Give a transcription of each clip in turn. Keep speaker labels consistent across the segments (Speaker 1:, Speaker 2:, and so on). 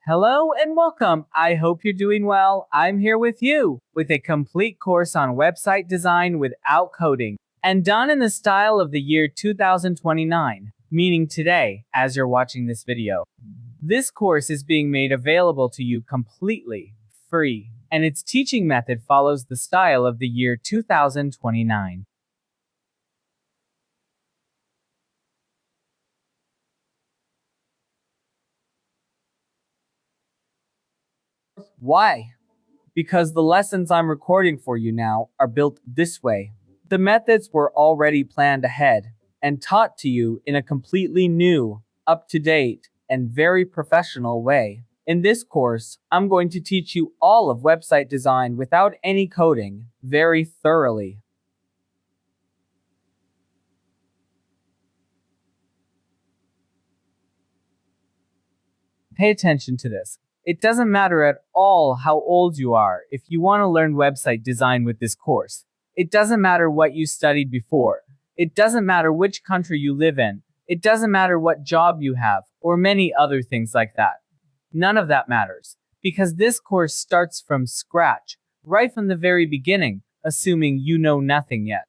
Speaker 1: Hello and welcome. I hope you're doing well. I'm here with you with a complete course on website design without coding and done in the style of the year 2029, meaning today, as you're watching this video. This course is being made available to you completely free, and its teaching method follows the style of the year 2029. Why? Because the lessons I'm recording for you now are built this way. The methods were already planned ahead and taught to you in a completely new, up-to-date, and very professional way. In this course, I'm going to teach you all of website design without any coding, very thoroughly. Pay attention to this. It doesn't matter at all how old you are if you want to learn website design with this course. It doesn't matter what you studied before. It doesn't matter which country you live in. It doesn't matter what job you have, or many other things like that. None of that matters, because this course starts from scratch, right from the very beginning, assuming you know nothing yet.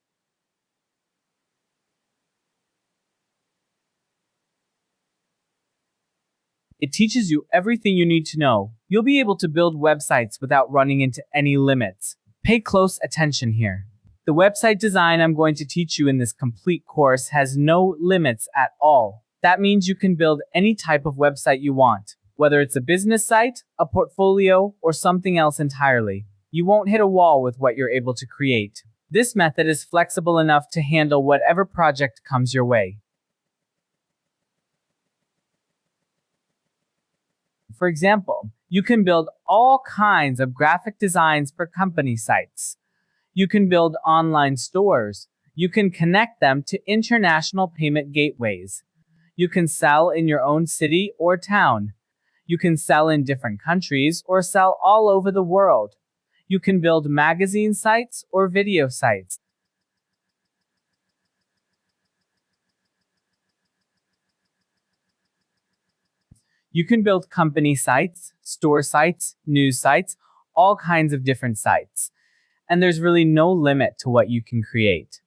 Speaker 1: It teaches you everything you need to know. You'll be able to build websites without running into any limits. Pay close attention here. The website design I'm going to teach you in this complete course has no limits at all. That means you can build any type of website you want, whether it's a business site, a portfolio, or something else entirely. You won't hit a wall with what you're able to create. This method is flexible enough to handle whatever project comes your way. For example, you can build all kinds of graphic designs for company sites. You can build online stores. You can connect them to international payment gateways. You can sell in your own city or town. You can sell in different countries or sell all over the world. You can build magazine sites or video sites. You can build company sites, store sites, news sites, all kinds of different sites. And there's really no limit to what you can create.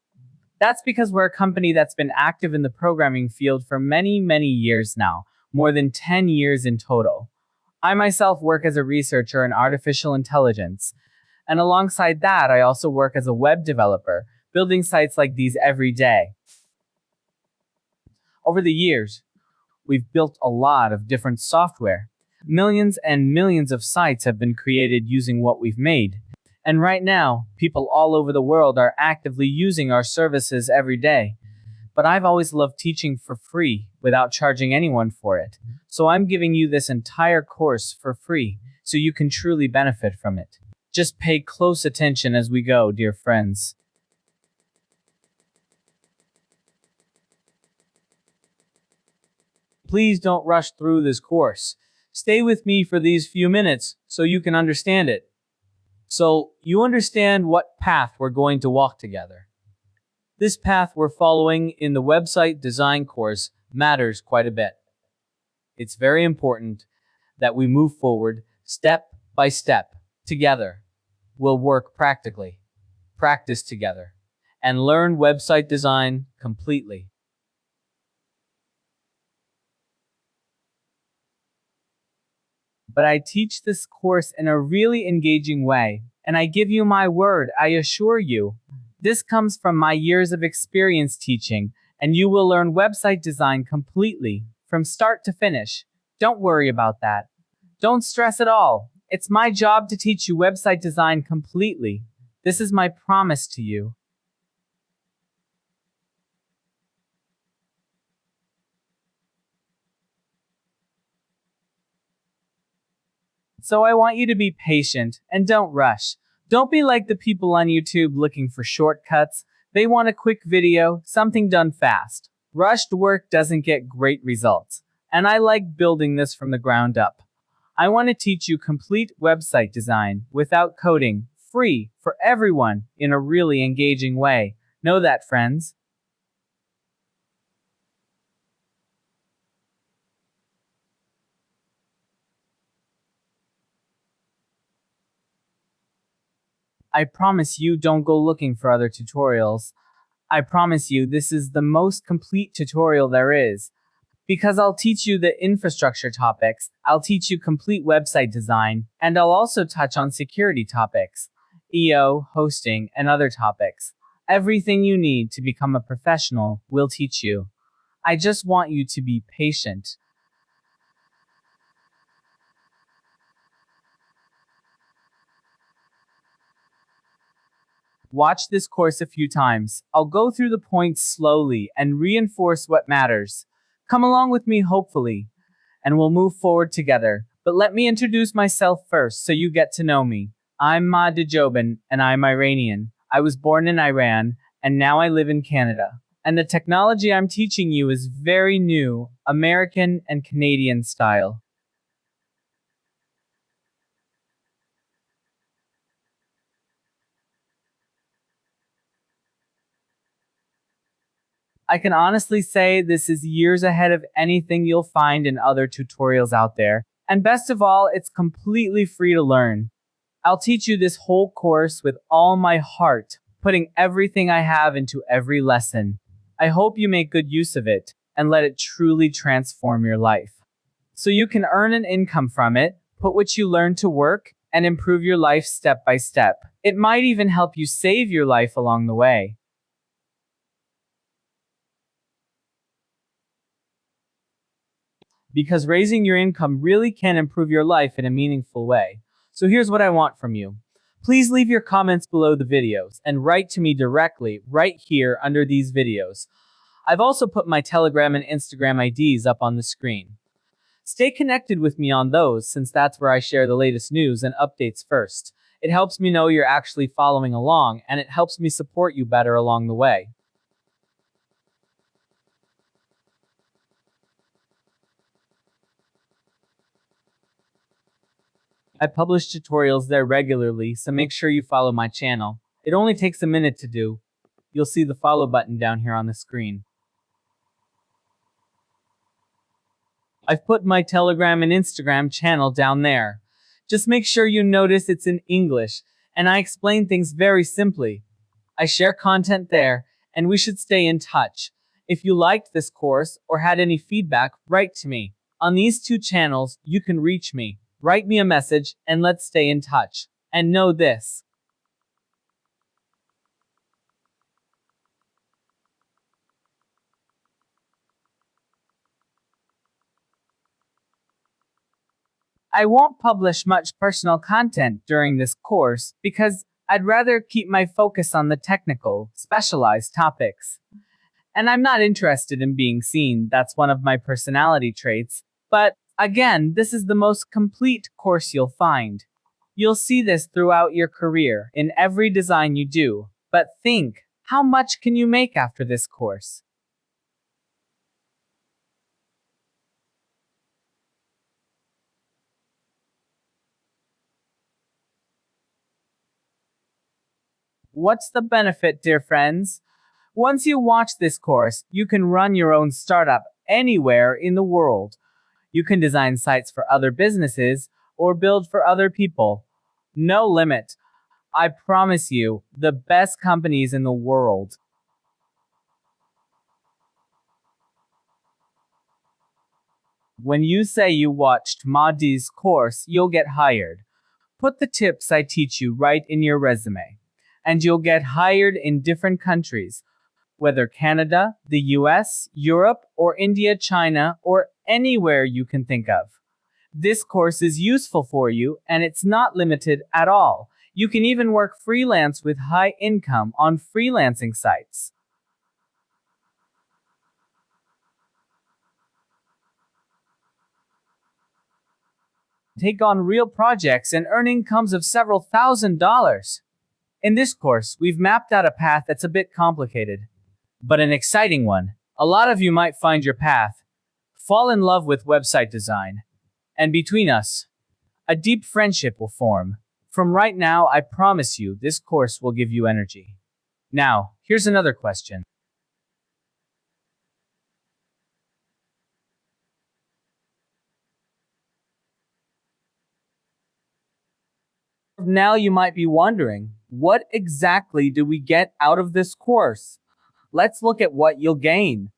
Speaker 1: That's because we're a company that's been active in the programming field for many, many years now, more than 10 years in total. I myself work as a researcher in artificial intelligence. And alongside that, I also work as a web developer, building sites like these every day. Over the years, we've built a lot of different software. Millions and millions of sites have been created using what we've made. And right now, people all over the world are actively using our services every day. But I've always loved teaching for free without charging anyone for it. So I'm giving you this entire course for free so you can truly benefit from it. Just pay close attention as we go, dear friends. Please don't rush through this course. Stay with me for these few minutes so you can understand it. So you understand what path we're going to walk together. This path we're following in the website design course matters quite a bit. It's very important that we move forward step by step together. We'll work practically, practice together, and learn website design completely. But I teach this course in a really engaging way, and I give you my word, I assure you. This comes from my years of experience teaching, and you will learn website design completely, from start to finish. Don't worry about that. Don't stress at all. It's my job to teach you website design completely. This is my promise to you. So I want you to be patient and don't rush. Don't be like the people on YouTube looking for shortcuts. They want a quick video, something done fast. Rushed work doesn't get great results. And I like building this from the ground up. I want to teach you complete website design without coding, free for everyone in a really engaging way. Know that, friends? I promise you don't go looking for other tutorials. I promise you this is the most complete tutorial there is. Because I'll teach you the infrastructure topics, I'll teach you complete website design, and I'll also touch on security topics, EO, hosting, and other topics. Everything you need to become a professional, we'll teach you. I just want you to be patient. Watch this course a few times. I'll go through the points slowly and reinforce what matters. Come along with me, hopefully, and we'll move forward together. But let me introduce myself first so you get to know me. I'm Ma Jobin, and I'm Iranian. I was born in Iran, and now I live in Canada. And the technology I'm teaching you is very new, American and Canadian style. I can honestly say this is years ahead of anything you'll find in other tutorials out there. And best of all, it's completely free to learn. I'll teach you this whole course with all my heart, putting everything I have into every lesson. I hope you make good use of it and let it truly transform your life. So you can earn an income from it, put what you learn to work, and improve your life step by step. It might even help you save your life along the way. Because raising your income really can improve your life in a meaningful way. So here's what I want from you. Please leave your comments below the videos and write to me directly right here under these videos. I've also put my Telegram and Instagram IDs up on the screen. Stay connected with me on those since that's where I share the latest news and updates first. It helps me know you're actually following along and it helps me support you better along the way. I publish tutorials there regularly, so make sure you follow my channel. It only takes a minute to do. You'll see the follow button down here on the screen. I've put my Telegram and Instagram channel down there. Just make sure you notice it's in English, and I explain things very simply. I share content there, and we should stay in touch. If you liked this course or had any feedback, write to me. On these two channels, you can reach me. Write me a message, and let's stay in touch. And know this. I won't publish much personal content during this course because I'd rather keep my focus on the technical, specialized topics. And I'm not interested in being seen, that's one of my personality traits. But again, this is the most complete course you'll find. You'll see this throughout your career, in every design you do. But think, how much can you make after this course? What's the benefit, dear friends? Once you watch this course, you can run your own startup anywhere in the world. You can design sites for other businesses or build for other people. No limit. I promise you, the best companies in the world. When you say you watched Mahdi's course, you'll get hired. Put the tips I teach you right in your resume. And you'll get hired in different countries, whether Canada, the US, Europe, or India, China, or anywhere you can think of. This course is useful for you, and it's not limited at all. You can even work freelance with high income on freelancing sites. Take on real projects and earn incomes of several $1,000s. In this course, we've mapped out a path that's a bit complicated, but an exciting one. A lot of you might find your path, fall in love with website design, and between us, a deep friendship will form. From right now, I promise you, this course will give you energy. Now, here's another question. Now you might be wondering, What exactly do we get out of this course? Let's look at what you'll gain.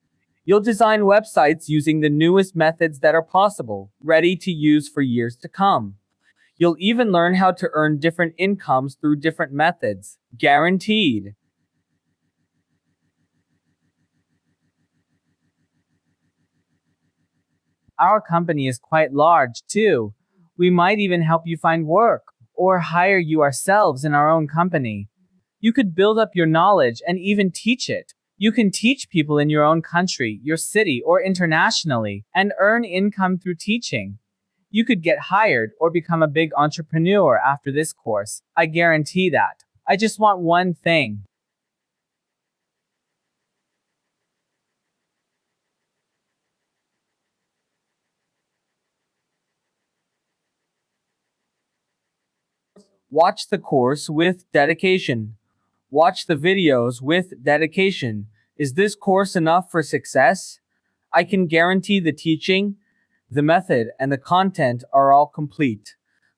Speaker 1: You'll design websites using the newest methods that are possible, ready to use for years to come. You'll even learn how to earn different incomes through different methods, guaranteed. Our company is quite large, too. We might even help you find work or hire you ourselves in our own company. You could build up your knowledge and even teach it. You can teach people in your own country, your city, or internationally and earn income through teaching. You could get hired or become a big entrepreneur after this course. I guarantee that. I just want one thing. Watch the course with dedication. Watch the videos with dedication. Is this course enough for success? I can guarantee the teaching, the method, and the content are all complete.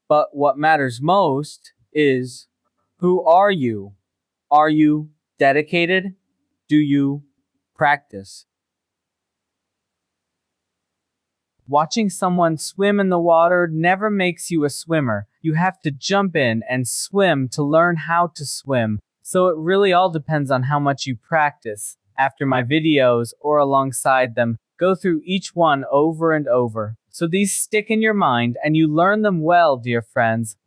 Speaker 1: But what matters most is, who are you? Are you dedicated? Do you practice? Watching someone swim in the water never makes you a swimmer. You have to jump in and swim to learn how to swim. So it really all depends on how much you practice. After my videos or alongside them, go through each one over and over. So these stick in your mind and you learn them well, dear friends.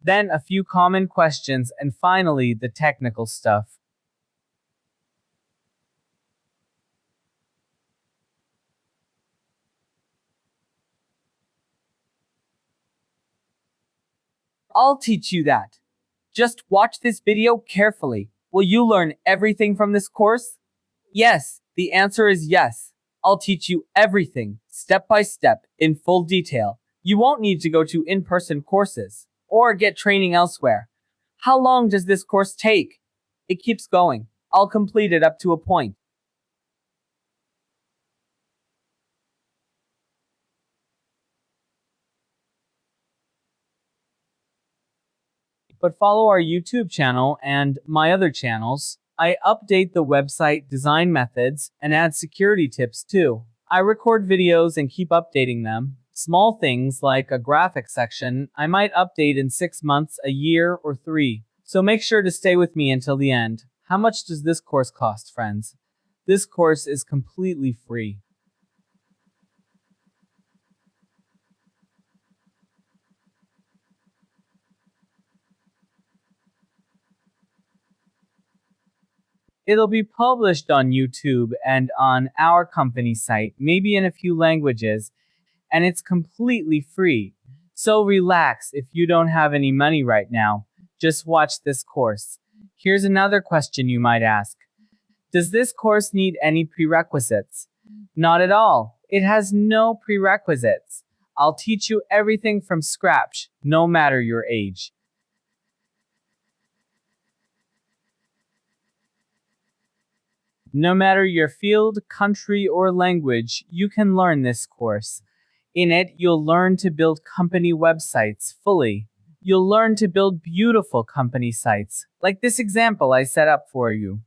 Speaker 1: Then a few common questions and finally the technical stuff. I'll teach you that. Just watch this video carefully. Will you learn everything from this course? Yes, the answer is yes. I'll teach you everything, step by step, in full detail. You won't need to go to in-person courses or get training elsewhere. How long does this course take? It keeps going. I'll complete it up to a point. But follow our YouTube channel and my other channels. I update the website design methods and add security tips too. I record videos and keep updating them. Small things like a graphic section I might update in 6 months, a year, or 3. So make sure to stay with me until the end. How much does this course cost, friends? This course is completely free. It'll be published on YouTube and on our company site, maybe in a few languages, and it's completely free. So relax if you don't have any money right now. Just watch this course. Here's another question you might ask. Does this course need any prerequisites? Not at all. It has no prerequisites. I'll teach you everything from scratch, no matter your age. No matter your field, country, or language, you can learn this course. In it, you'll learn to build company websites fully. You'll learn to build beautiful company sites, like this example I set up for you.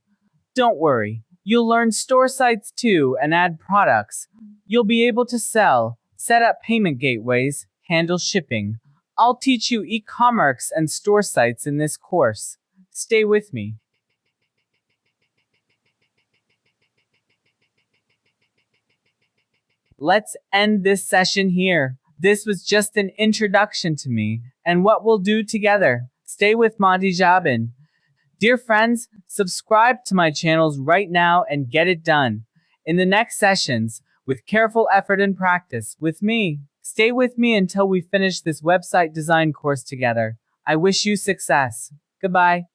Speaker 1: Don't worry, you'll learn store sites too and add products. You'll be able to sell, set up payment gateways, handle shipping. I'll teach you e-commerce and store sites in this course. Stay with me. Let's end this session here. This was just an introduction to me and what we'll do together. Stay with Monty Jabin. Dear friends, subscribe to my channels right now and get it done. In the next sessions, with careful effort and practice, with me. Stay with me until we finish this website design course together. I wish you success. Goodbye.